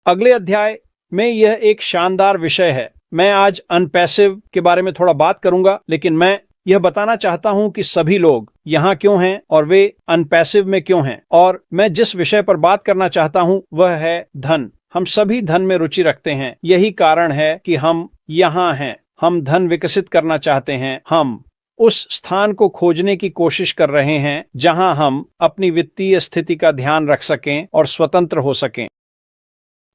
अगले अध्याय में यह एक शानदार विषय है। मैं आज अनपैसिव के बारे में थोड़ा बात करूंगा, लेकिन मैं यह बताना चाहता हूं कि सभी लोग यहाँ क्यों हैं और वे अनपैसिव में क्यों हैं। और मैं जिस विषय पर बात करना चाहता हूं वह है धन। हम सभी धन में रुचि रखते हैं, यही कारण है कि हम यहाँ हैं। हम धन विकसित करना चाहते हैं। हम उस स्थान को खोजने की कोशिश कर रहे हैं जहां हम अपनी वित्तीय स्थिति का ध्यान रख सकें और स्वतंत्र हो सकें।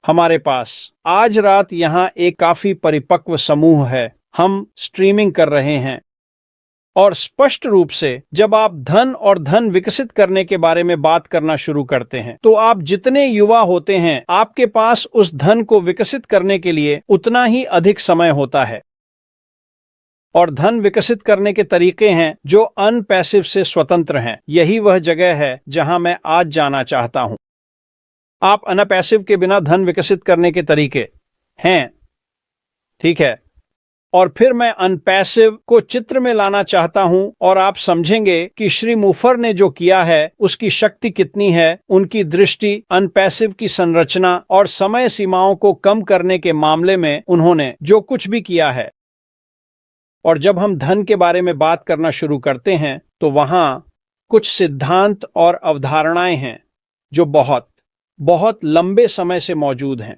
हमारे पास आज रात यहाँ एक काफी परिपक्व समूह है। हम स्ट्रीमिंग कर रहे हैं और स्पष्ट रूप से जब आप धन और धन विकसित करने के बारे में बात करना शुरू करते हैं तो आप जितने युवा होते हैं आपके पास उस धन को विकसित करने के लिए उतना ही अधिक समय होता है। और धन विकसित करने के तरीके हैं जो अनपैसिव से स्वतंत्र हैं। यही वह जगह है जहां मैं आज जाना चाहता हूं। आप अनपैसिव के बिना धन विकसित करने के तरीके हैं, ठीक है। और फिर मैं अनपैसिव को चित्र में लाना चाहता हूं और आप समझेंगे कि श्री मुफर ने जो किया है उसकी शक्ति कितनी है। उनकी दृष्टि अनपैसिव की संरचना और समय सीमाओं को कम करने के मामले में उन्होंने जो कुछ भी किया है। और जब हम धन के बारे में बात करना शुरू करते हैं तो वहां कुछ सिद्धांत और अवधारणाएं हैं जो बहुत बहुत लंबे समय से मौजूद हैं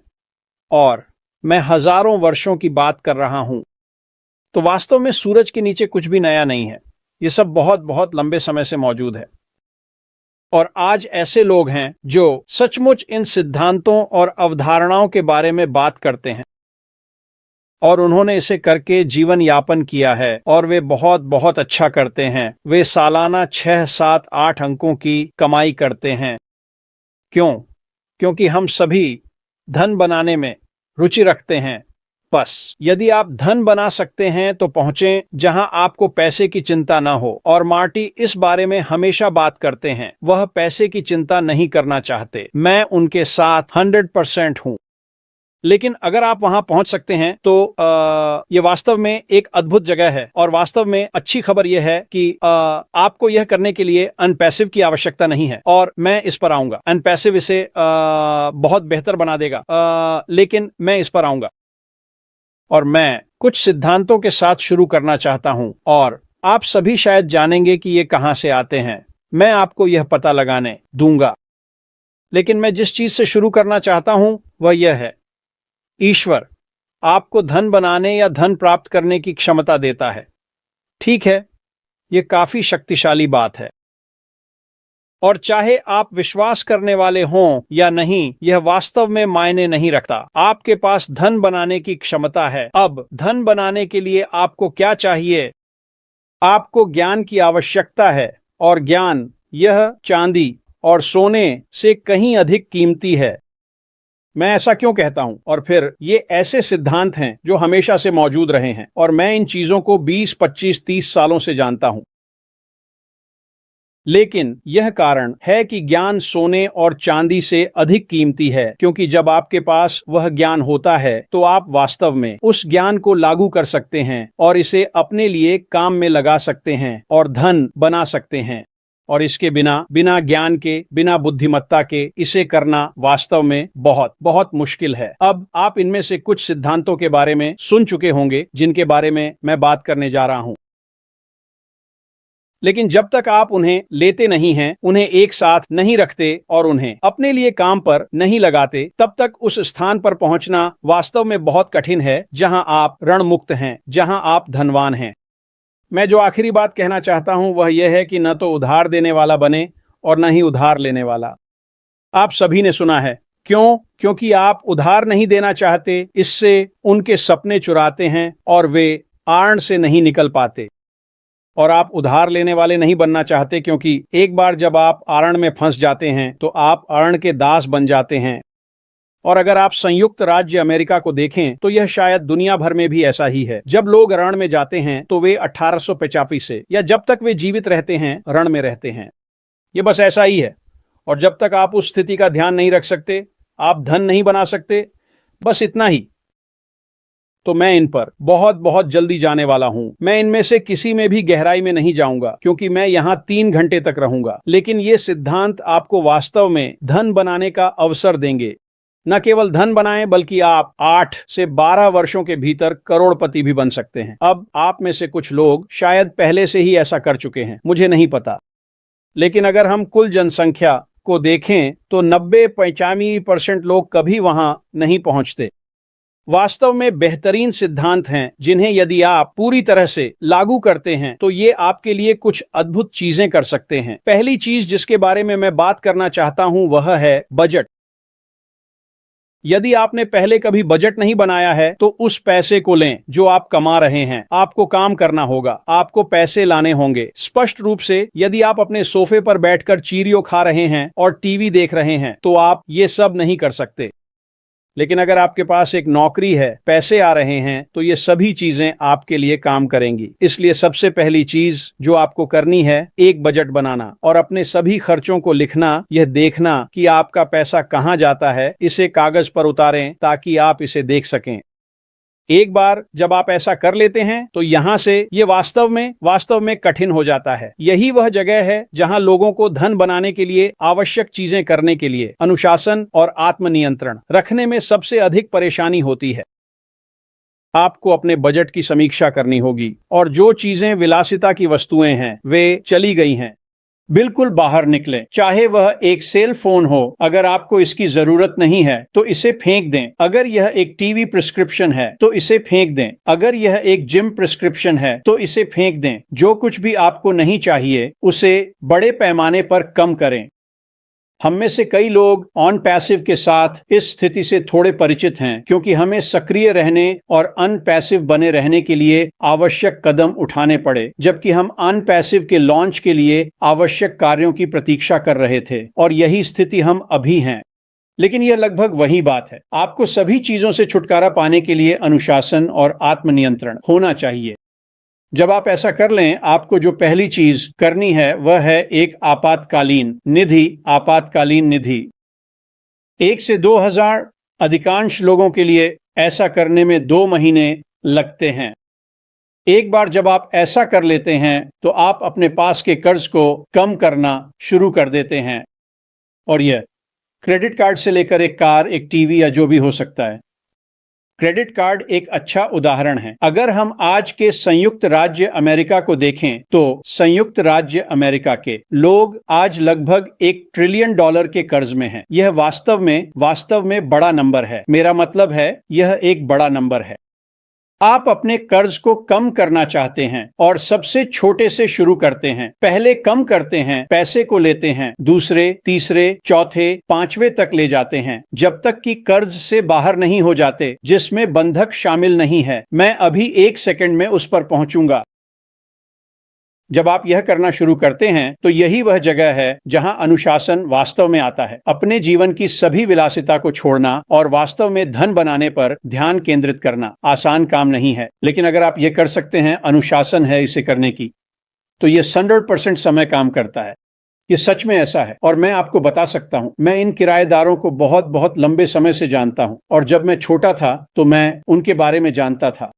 और मैं हजारों वर्षों की बात कर रहा हूं। तो वास्तव में सूरज के नीचे कुछ भी नया नहीं है। ये सब बहुत बहुत लंबे समय से मौजूद है। और आज ऐसे लोग हैं जो सचमुच इन सिद्धांतों और अवधारणाओं के बारे में बात करते हैं और उन्होंने इसे करके जीवन यापन किया है और वे बहुत बहुत अच्छा करते हैं। वे सालाना 6, 7, 8 अंकों की कमाई करते हैं। क्यों? क्योंकि हम सभी धन बनाने में रुचि रखते हैं। बस यदि आप धन बना सकते हैं तो पहुंचें जहां आपको पैसे की चिंता न हो। और मार्टी इस बारे में हमेशा बात करते हैं। वह पैसे की चिंता नहीं करना चाहते। मैं उनके साथ 100% हूं। लेकिन अगर आप वहां पहुंच सकते हैं तो ये वास्तव में एक अद्भुत जगह है। और वास्तव में अच्छी खबर यह है कि आपको यह करने के लिए अनपैसिव की आवश्यकता नहीं है। और मैं इस पर आऊंगा। अनपैसिव इसे बहुत बेहतर बना देगा, लेकिन मैं इस पर आऊंगा। और मैं कुछ सिद्धांतों के साथ शुरू करना चाहता हूं और आप सभी शायद जानेंगे कि ये कहां से आते हैं। मैं आपको यह पता लगाने दूंगा। लेकिन मैं जिस चीज से शुरू करना चाहता हूं वह यह है, ईश्वर आपको धन बनाने या धन प्राप्त करने की क्षमता देता है। ठीक है, यह काफी शक्तिशाली बात है। और चाहे आप विश्वास करने वाले हों या नहीं, यह वास्तव में मायने नहीं रखता। आपके पास धन बनाने की क्षमता है। अब धन बनाने के लिए आपको क्या चाहिए? आपको ज्ञान की आवश्यकता है। और ज्ञान यह चांदी और सोने से कहीं अधिक कीमती है। मैं ऐसा क्यों कहता हूं? और फिर ये ऐसे सिद्धांत हैं जो हमेशा से मौजूद रहे हैं और मैं इन चीजों को 20, 25, 30 सालों से जानता हूं। लेकिन यह कारण है कि ज्ञान सोने और चांदी से अधिक कीमती है, क्योंकि जब आपके पास वह ज्ञान होता है तो आप वास्तव में उस ज्ञान को लागू कर सकते हैं और इसे अपने लिए काम में लगा सकते हैं और धन बना सकते हैं। और इसके बिना ज्ञान के, बिना बुद्धिमत्ता के इसे करना वास्तव में बहुत बहुत मुश्किल है। अब आप इनमें से कुछ सिद्धांतों के बारे में सुन चुके होंगे जिनके बारे में मैं बात करने जा रहा हूं। लेकिन जब तक आप उन्हें लेते नहीं हैं, उन्हें एक साथ नहीं रखते और उन्हें अपने लिए काम पर नहीं लगाते, तब तक उस स्थान पर पहुंचना वास्तव में बहुत कठिन है जहां आप ऋण मुक्त हैं, जहां आप धनवान हैं। मैं जो आखिरी बात कहना चाहता हूं वह यह है कि न तो उधार देने वाला बने और न ही उधार लेने वाला। आप सभी ने सुना है। क्यों? क्योंकि आप उधार नहीं देना चाहते, इससे उनके सपने चुराते हैं और वे आड़ से नहीं निकल पाते। और आप उधार लेने वाले नहीं बनना चाहते, क्योंकि एक बार जब आप आड़ में फंस जाते हैं तो आप आड़ के दास बन जाते हैं। और अगर आप संयुक्त राज्य अमेरिका को देखें तो यह शायद दुनिया भर में भी ऐसा ही है। जब लोग रण में जाते हैं तो वे 1885 से या जब तक वे जीवित रहते हैं रण में रहते हैं। ये बस ऐसा ही है। और जब तक आप उस स्थिति का ध्यान नहीं रख सकते, आप धन नहीं बना सकते। बस इतना ही। तो मैं इन पर बहुत बहुत जल्दी जाने वाला हूं। मैं इनमें से किसी में भी गहराई में नहीं जाऊंगा, क्योंकि मैं यहां 3 घंटे तक रहूंगा। लेकिन ये सिद्धांत आपको वास्तव में धन बनाने का अवसर देंगे। न केवल धन बनाएं बल्कि आप 8 से 12 वर्षों के भीतर करोड़पति भी बन सकते हैं। अब आप में से कुछ लोग शायद पहले से ही ऐसा कर चुके हैं, मुझे नहीं पता, लेकिन अगर हम कुल जनसंख्या को देखें तो 90-95% लोग कभी वहां नहीं पहुंचते। वास्तव में बेहतरीन सिद्धांत हैं जिन्हें यदि आप पूरी तरह से लागू करते हैं तो ये आपके लिए कुछ अद्भुत चीजें कर सकते हैं। पहली चीज जिसके बारे में मैं बात करना चाहता हूं वह है बजट। यदि आपने पहले कभी बजट नहीं बनाया है तो उस पैसे को लें जो आप कमा रहे हैं। आपको काम करना होगा, आपको पैसे लाने होंगे। स्पष्ट रूप से यदि आप अपने सोफे पर बैठकर चीरियो खा रहे हैं और टीवी देख रहे हैं तो आप ये सब नहीं कर सकते। लेकिन अगर आपके पास एक नौकरी है, पैसे आ रहे हैं, तो ये सभी चीजें आपके लिए काम करेंगी। इसलिए सबसे पहली चीज जो आपको करनी है एक बजट बनाना और अपने सभी खर्चों को लिखना, यह देखना कि आपका पैसा कहाँ जाता है, इसे कागज पर उतारें ताकि आप इसे देख सकें। एक बार जब आप ऐसा कर लेते हैं तो यहां से ये वास्तव में कठिन हो जाता है। यही वह जगह है जहां लोगों को धन बनाने के लिए आवश्यक चीजें करने के लिए अनुशासन और आत्मनियंत्रण रखने में सबसे अधिक परेशानी होती है। आपको अपने बजट की समीक्षा करनी होगी और जो चीजें विलासिता की वस्तुएं हैं वे चली गई हैं, बिल्कुल बाहर निकले। चाहे वह एक सेल फोन हो, अगर आपको इसकी जरूरत नहीं है तो इसे फेंक दें। अगर यह एक टीवी प्रिस्क्रिप्शन है तो इसे फेंक दें। अगर यह एक जिम प्रिस्क्रिप्शन है तो इसे फेंक दें। जो कुछ भी आपको नहीं चाहिए उसे बड़े पैमाने पर कम करें। हम में से कई लोग ऑन पैसिव के साथ इस स्थिति से थोड़े परिचित हैं क्योंकि हमें सक्रिय रहने और अनपैसिव बने रहने के लिए आवश्यक कदम उठाने पड़े, जबकि हम अनपैसिव के लॉन्च के लिए आवश्यक कार्यों की प्रतीक्षा कर रहे थे, और यही स्थिति हम अभी हैं। लेकिन यह लगभग वही बात है। आपको सभी चीजों से छुटकारा पाने के लिए अनुशासन और आत्मनियंत्रण होना चाहिए। जब आप ऐसा कर लें, आपको जो पहली चीज करनी है वह है एक आपातकालीन निधि। 1 से 2,000 अधिकांश लोगों के लिए ऐसा करने में 2 महीने लगते हैं। एक बार जब आप ऐसा कर लेते हैं तो आप अपने पास के कर्ज को कम करना शुरू कर देते हैं, और यह क्रेडिट कार्ड से लेकर एक कार, एक टीवी या जो भी हो सकता है। क्रेडिट कार्ड एक अच्छा उदाहरण है। अगर हम आज के संयुक्त राज्य अमेरिका को देखें तो संयुक्त राज्य अमेरिका के लोग आज लगभग $1 ट्रिलियन के कर्ज में हैं। यह वास्तव में बड़ा नंबर है। मेरा मतलब है यह एक बड़ा नंबर है। आप अपने कर्ज को कम करना चाहते हैं और सबसे छोटे से शुरू करते हैं। पहले कम करते हैं, पैसे को लेते हैं, दूसरे, तीसरे, चौथे, 5वें तक ले जाते हैं, जब तक कि कर्ज से बाहर नहीं हो जाते जिसमें बंधक शामिल नहीं है। मैं अभी 1 सेकंड में उस पर पहुंचूंगा। जब आप यह करना शुरू करते हैं तो यही वह जगह है जहां अनुशासन वास्तव में आता है। अपने जीवन की सभी विलासिता को छोड़ना और वास्तव में धन बनाने पर ध्यान केंद्रित करना आसान काम नहीं है, लेकिन अगर आप यह कर सकते हैं, अनुशासन है इसे करने की, तो यह 100% समय काम करता है। ये सच में ऐसा है, और मैं आपको बता सकता हूं, मैं इन किराएदारों को बहुत बहुत लंबे समय से जानता हूं, और जब मैं छोटा था तो मैं उनके बारे में जानता था,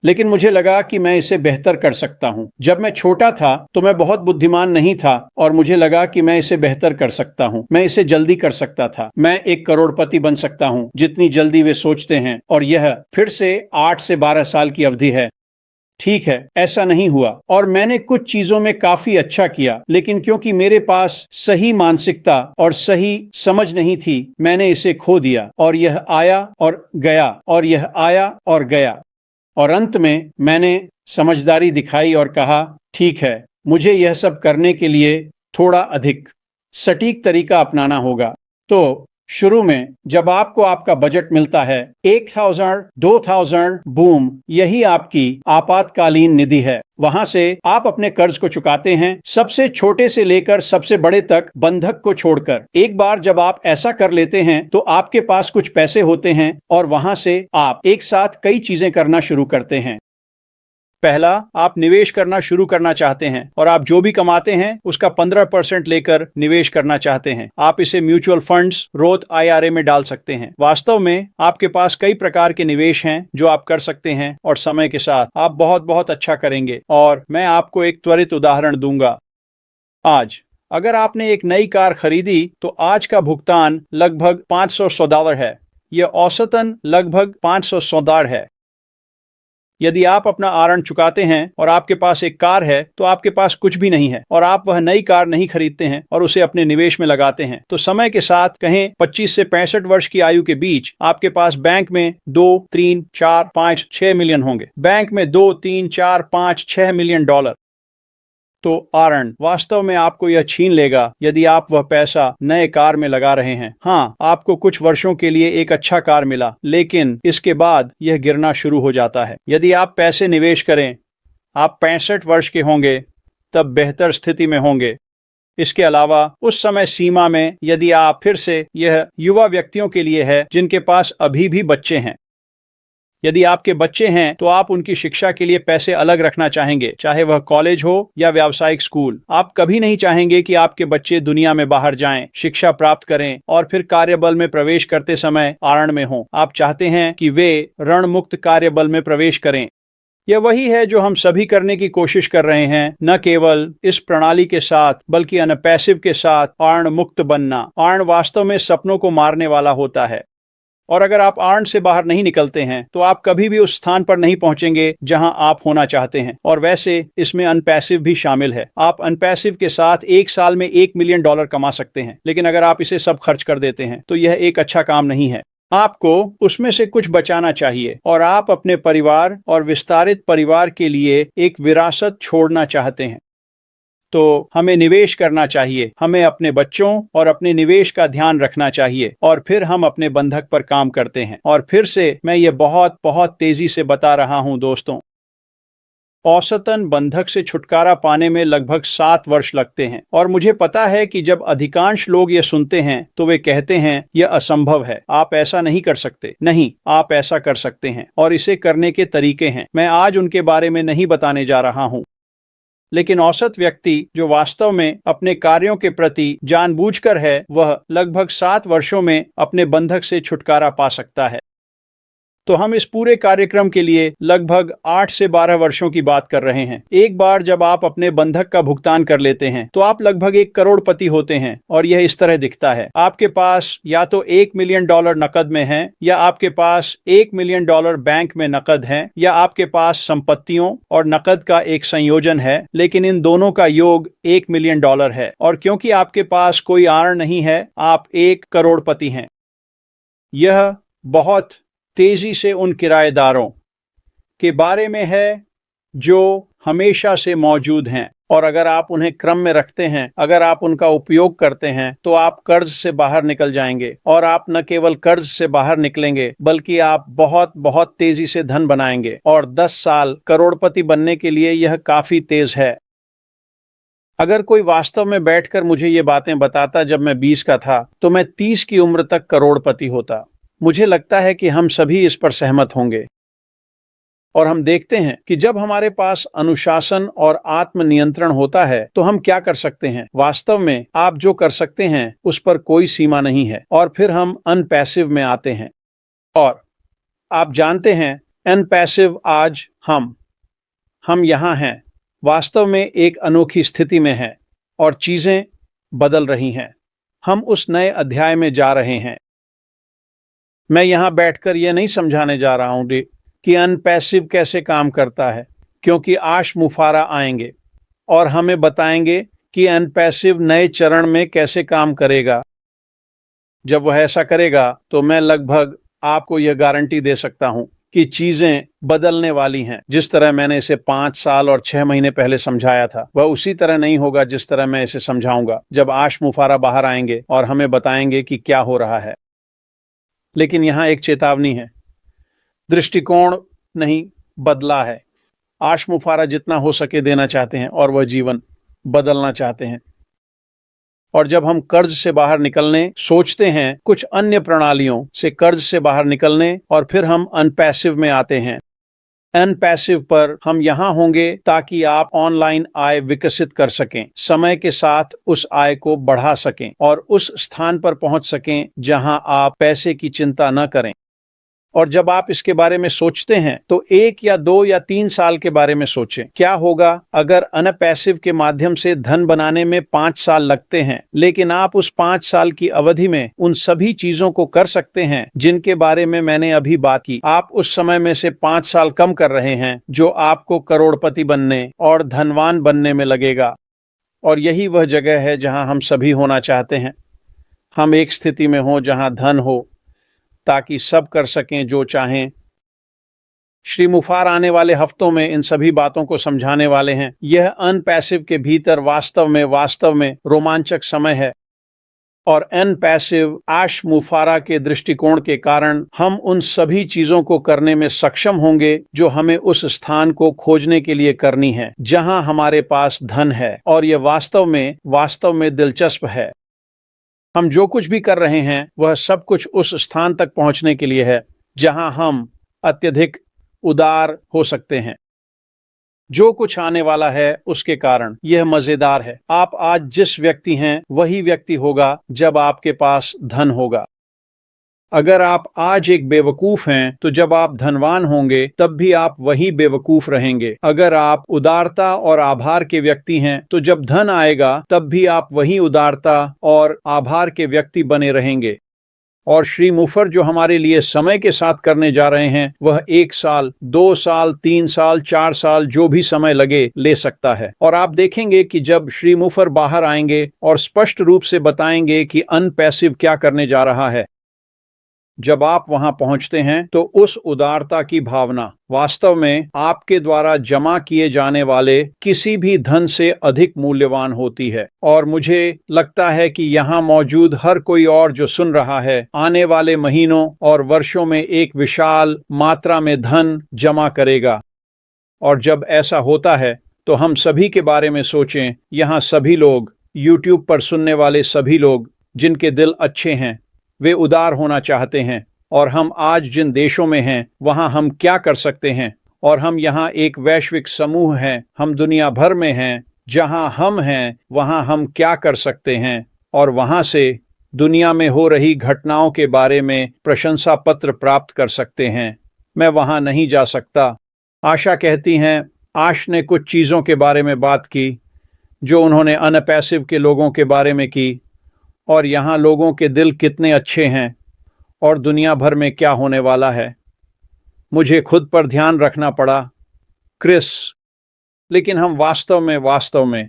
लेकिन मुझे लगा कि मैं इसे बेहतर कर सकता हूं। जब मैं छोटा था तो मैं बहुत बुद्धिमान नहीं था और मुझे लगा कि मैं इसे बेहतर कर सकता हूं। मैं इसे जल्दी कर सकता था। मैं एक करोड़पति बन सकता हूं जितनी जल्दी वे सोचते हैं, और यह फिर से 8 से 12 साल की अवधि है। ठीक है, ऐसा नहीं हुआ और मैंने कुछ चीजों में काफी अच्छा किया, लेकिन क्योंकि मेरे पास सही मानसिकता और सही समझ नहीं थी, मैंने इसे खो दिया, और यह आया और गया, और यह आया और गया। और अंत में मैंने समझदारी दिखाई और कहा, ठीक है, मुझे यह सब करने के लिए थोड़ा अधिक सटीक तरीका अपनाना होगा। तो शुरू में जब आपको आपका बजट मिलता है, 1,000, 2,000, बूम, यही आपकी आपातकालीन निधि है। वहां से आप अपने कर्ज को चुकाते हैं, सबसे छोटे से लेकर सबसे बड़े तक, बंधक को छोड़कर। एक बार जब आप ऐसा कर लेते हैं तो आपके पास कुछ पैसे होते हैं और वहां से आप एक साथ कई चीजें करना शुरू करते हैं। पहला, आप निवेश करना शुरू करना चाहते हैं और आप जो भी कमाते हैं उसका 15% लेकर निवेश करना चाहते हैं। आप इसे म्यूचुअल फंड्स, रोथ IRA में डाल सकते हैं। वास्तव में आपके पास कई प्रकार के निवेश हैं जो आप कर सकते हैं, और समय के साथ आप बहुत बहुत अच्छा करेंगे। और मैं आपको एक त्वरित उदाहरण दूंगा। आज अगर आपने एक नई कार खरीदी तो आज का भुगतान लगभग $500 है। यह औसतन लगभग $500 है। यदि आप अपना आरण चुकाते हैं और आपके पास एक कार है तो आपके पास कुछ भी नहीं है और आप वह नई कार नहीं खरीदते हैं और उसे अपने निवेश में लगाते हैं, तो समय के साथ कहें 25 से 65 वर्ष की आयु के बीच आपके पास बैंक में 2, 3, 4, 5, 6 मिलियन होंगे। बैंक में 2, 3, 4, 5, 6 मिलियन डॉलर। तो आरण वास्तव में आपको यह छीन लेगा यदि आप वह पैसा नए कार में लगा रहे हैं। हाँ, आपको कुछ वर्षों के लिए एक अच्छा कार मिला, लेकिन इसके बाद यह गिरना शुरू हो जाता है। यदि आप पैसे निवेश करें, आप 65 वर्ष के होंगे तब बेहतर स्थिति में होंगे। इसके अलावा उस समय सीमा में यदि आप फिर से, यह युवा व्यक्तियों के लिए है जिनके पास अभी भी बच्चे हैं। यदि आपके बच्चे हैं तो आप उनकी शिक्षा के लिए पैसे अलग रखना चाहेंगे, चाहे वह कॉलेज हो या व्यावसायिक स्कूल। आप कभी नहीं चाहेंगे कि आपके बच्चे दुनिया में बाहर जाएं, शिक्षा प्राप्त करें और फिर कार्यबल में प्रवेश करते समय आरण में हों। आप चाहते हैं कि वे ऋण मुक्त कार्यबल में प्रवेश करें। यह वही है जो हम सभी करने की कोशिश कर रहे हैं, न केवल इस प्रणाली के साथ बल्कि अनपैसिव के साथ आर्ण मुक्त बनना। आर्ण वास्तव में सपनों को मारने वाला होता है, और अगर आप आर्ण से बाहर नहीं निकलते हैं तो आप कभी भी उस स्थान पर नहीं पहुंचेंगे जहां आप होना चाहते हैं। और वैसे इसमें अनपैसिव भी शामिल है। आप अनपैसिव के साथ एक साल में $1 मिलियन कमा सकते हैं, लेकिन अगर आप इसे सब खर्च कर देते हैं तो यह एक अच्छा काम नहीं है। आपको उसमें से कुछ बचाना चाहिए और आप अपने परिवार और विस्तारित परिवार के लिए एक विरासत छोड़ना चाहते हैं। तो हमें निवेश करना चाहिए, हमें अपने बच्चों और अपने निवेश का ध्यान रखना चाहिए और फिर हम अपने बंधक पर काम करते हैं। और फिर से मैं ये बहुत बहुत तेजी से बता रहा हूं दोस्तों, औसतन बंधक से छुटकारा पाने में लगभग 7 वर्ष लगते हैं। और मुझे पता है कि जब अधिकांश लोग ये सुनते हैं तो वे कहते हैं यह असंभव है, आप ऐसा नहीं कर सकते। नहीं, आप ऐसा कर सकते हैं और इसे करने के तरीके हैं। मैं आज उनके बारे में नहीं बताने जा रहा हूं, लेकिन औसत व्यक्ति जो वास्तव में अपने कार्यों के प्रति जानबूझकर है, वह लगभग 7 वर्षों में अपने बंधक से छुटकारा पा सकता है। तो हम इस पूरे कार्यक्रम के लिए लगभग 8 से 12 वर्षों की बात कर रहे हैं। एक बार जब आप अपने बंधक का भुगतान कर लेते हैं तो आप लगभग 1 करोड़पति होते हैं और यह इस तरह दिखता है। आपके पास या तो $1 मिलियन नकद में है, या आपके पास $1 मिलियन बैंक में नकद है, या आपके पास संपत्तियों और नकद का एक संयोजन है, लेकिन इन दोनों का योग $1 मिलियन है। और क्योंकि आपके पास कोई आर्ण नहीं है, आप 1 करोड़पति हैं। यह बहुत तेजी से उन किराएदारों के बारे में है जो हमेशा से मौजूद हैं, और अगर आप उन्हें क्रम में रखते हैं, अगर आप उनका उपयोग करते हैं, तो आप कर्ज से बाहर निकल जाएंगे। और आप न केवल कर्ज से बाहर निकलेंगे बल्कि आप बहुत बहुत तेजी से धन बनाएंगे। और 10 साल करोड़पति बनने के लिए यह काफी तेज है। अगर कोई वास्तव में बैठकर मुझे ये बातें बताता जब मैं 20 का था, तो मैं 30 की उम्र तक करोड़पति होता। मुझे लगता है कि हम सभी इस पर सहमत होंगे। और हम देखते हैं कि जब हमारे पास अनुशासन और आत्मनियंत्रण होता है तो हम क्या कर सकते हैं। वास्तव में आप जो कर सकते हैं उस पर कोई सीमा नहीं है। और फिर हम अनपैसिव में आते हैं। और आप जानते हैं, अनपैसिव आज हम यहाँ हैं, वास्तव में एक अनोखी स्थिति में हैं और चीजें बदल रही हैं। हम उस नए अध्याय में जा रहे हैं। मैं यहाँ बैठकर यह नहीं समझाने जा रहा हूँ कि अनपैसिव कैसे काम करता है, क्योंकि आश मुफारा आएंगे और हमें बताएंगे कि अनपैसिव नए चरण में कैसे काम करेगा। जब वह ऐसा करेगा तो मैं लगभग आपको यह गारंटी दे सकता हूँ कि चीजें बदलने वाली हैं। जिस तरह मैंने इसे 5 साल और 6 महीने पहले समझाया था, वह उसी तरह नहीं होगा जिस तरह मैं इसे समझाऊंगा जब आश मुफारा बाहर आएंगे और हमें बताएंगे कि क्या हो रहा है। लेकिन यहाँ एक चेतावनी है, दृष्टिकोण नहीं बदला है। आश मुफारा जितना हो सके देना चाहते हैं और वह जीवन बदलना चाहते हैं। और जब हम कर्ज से बाहर निकलने सोचते हैं, कुछ अन्य प्रणालियों से कर्ज से बाहर निकलने, और फिर हम अनपैसिव में आते हैं। अनपैसिव पर हम यहाँ होंगे ताकि आप ऑनलाइन आय विकसित कर सकें, समय के साथ उस आय को बढ़ा सकें और उस स्थान पर पहुंच सकें जहां आप पैसे की चिंता न करें। और जब आप इसके बारे में सोचते हैं तो 1 या 2 या 3 साल के बारे में सोचें। क्या होगा अगर अनपैसिव के माध्यम से धन बनाने में 5 साल लगते हैं, लेकिन आप उस 5 साल की अवधि में उन सभी चीजों को कर सकते हैं जिनके बारे में मैंने अभी बात की। आप उस समय में से 5 साल कम कर रहे हैं जो आपको करोड़पति बनने और धनवान बनने में लगेगा। और यही वह जगह है जहां हम सभी होना चाहते हैं। हम एक स्थिति में हों जहां धन हो, ताकि सब कर सकें जो चाहें। श्री मुफार आने वाले हफ्तों में इन सभी बातों को समझाने वाले हैं। यह अनपैसिव के भीतर वास्तव में रोमांचक समय है। और अनपैसिव आश मुफारा के दृष्टिकोण के कारण हम उन सभी चीजों को करने में सक्षम होंगे जो हमें उस स्थान को खोजने के लिए करनी है जहां हमारे पास धन है। और यह वास्तव में दिलचस्प है। हम जो कुछ भी कर रहे हैं वह सब कुछ उस स्थान तक पहुंचने के लिए है जहां हम अत्यधिक उदार हो सकते हैं। जो कुछ आने वाला है उसके कारण यह मजेदार है। आप आज जिस व्यक्ति हैं वही व्यक्ति होगा जब आपके पास धन होगा। अगर आप आज एक बेवकूफ हैं तो जब आप धनवान होंगे तब भी आप वही बेवकूफ रहेंगे। अगर आप उदारता और आभार के व्यक्ति हैं तो जब धन आएगा तब भी आप वही उदारता और आभार के व्यक्ति बने रहेंगे। और श्री मुफर जो हमारे लिए समय के साथ करने जा रहे हैं वह 1 साल, 2 साल, 3 साल, 4 साल जो भी समय लगे ले सकता है। और आप देखेंगे कि जब श्री मुफर बाहर आएंगे और स्पष्ट रूप से बताएंगे कि अनपैसिव क्या करने जा रहा है, जब आप वहां पहुंचते हैं तो उस उदारता की भावना वास्तव में आपके द्वारा जमा किए जाने वाले किसी भी धन से अधिक मूल्यवान होती है। और मुझे लगता है कि यहाँ मौजूद हर कोई और जो सुन रहा है आने वाले महीनों और वर्षों में एक विशाल मात्रा में धन जमा करेगा। और जब ऐसा होता है तो हम सभी के बारे में सोचें। यहाँ सभी लोग, YouTube पर सुनने वाले सभी लोग जिनके दिल अच्छे हैं, वे उदार होना चाहते हैं। और हम आज जिन देशों में हैं वहां हम क्या कर सकते हैं। और हम यहाँ एक वैश्विक समूह हैं, हम दुनिया भर में हैं। जहां हम हैं वहां हम क्या कर सकते हैं और वहां से दुनिया में हो रही घटनाओं के बारे में प्रशंसा पत्र प्राप्त कर सकते हैं। मैं वहां नहीं जा सकता। आशा कहती हैं, आश ने कुछ चीज़ों के बारे में बात की जो उन्होंने अनपैसिव के लोगों के बारे में की। और यहाँ लोगों के दिल कितने अच्छे हैं और दुनिया भर में क्या होने वाला है। मुझे खुद पर ध्यान रखना पड़ा, क्रिस, लेकिन हम वास्तव में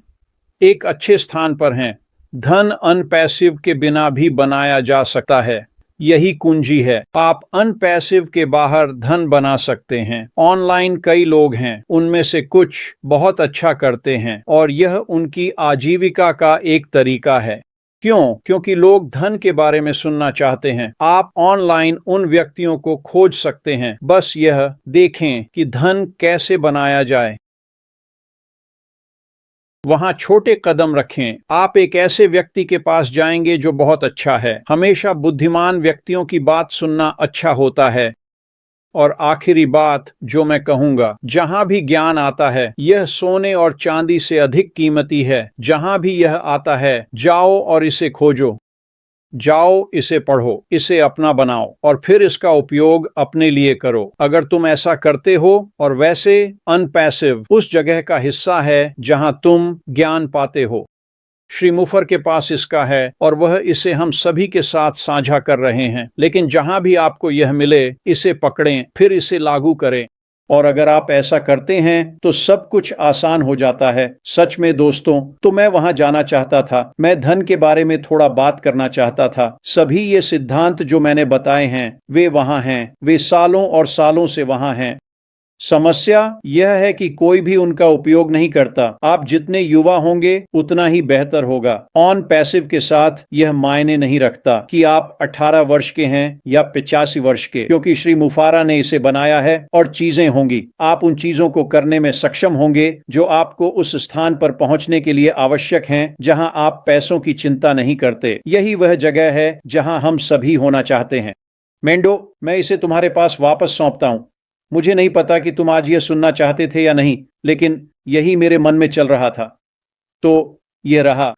एक अच्छे स्थान पर हैं। धन अनपैसिव के बिना भी बनाया जा सकता है। यही कुंजी है। आप अनपैसिव के बाहर धन बना सकते हैं। ऑनलाइन कई लोग हैं, उनमें से कुछ बहुत अच्छा करते हैं और यह उनकी आजीविका का एक तरीका है। क्यों? क्योंकि लोग धन के बारे में सुनना चाहते हैं। आप ऑनलाइन उन व्यक्तियों को खोज सकते हैं। बस यह देखें कि धन कैसे बनाया जाए। वहां छोटे कदम रखें। आप एक ऐसे व्यक्ति के पास जाएंगे जो बहुत अच्छा है। हमेशा बुद्धिमान व्यक्तियों की बात सुनना अच्छा होता है। और आखिरी बात जो मैं कहूंगा, जहां भी ज्ञान आता है यह सोने और चांदी से अधिक कीमती है। जहां भी यह आता है जाओ और इसे खोजो, जाओ इसे पढ़ो, इसे अपना बनाओ और फिर इसका उपयोग अपने लिए करो। अगर तुम ऐसा करते हो, और वैसे अनपैसिव उस जगह का हिस्सा है जहां तुम ज्ञान पाते हो। श्री मुफर के पास इसका है और वह इसे हम सभी के साथ साझा कर रहे हैं। लेकिन जहां भी आपको यह मिले इसे पकड़ें, फिर इसे लागू करें। और अगर आप ऐसा करते हैं तो सब कुछ आसान हो जाता है। सच में दोस्तों, तो मैं वहां जाना चाहता था। मैं धन के बारे में थोड़ा बात करना चाहता था। सभी ये सिद्धांत जो मैंने बताए हैं वे वहां हैं। वे सालों और सालों से वहां हैं। समस्या यह है कि कोई भी उनका उपयोग नहीं करता। आप जितने युवा होंगे उतना ही बेहतर होगा। ऑन पैसिव के साथ यह मायने नहीं रखता कि आप 18 वर्ष के हैं या 85 वर्ष के, क्योंकि श्री मुफारा ने इसे बनाया है और चीजें होंगी। आप उन चीजों को करने में सक्षम होंगे जो आपको उस स्थान पर पहुंचने के लिए आवश्यक हैं जहां आप पैसों की चिंता नहीं करते। यही वह जगह है जहां हम सभी होना चाहते हैं। मेंडो, मैं इसे तुम्हारे पास वापस सौंपता हूं। मुझे नहीं पता कि तुम आज यह सुनना चाहते थे या नहीं, लेकिन यही मेरे मन में चल रहा था। तो ये रहा।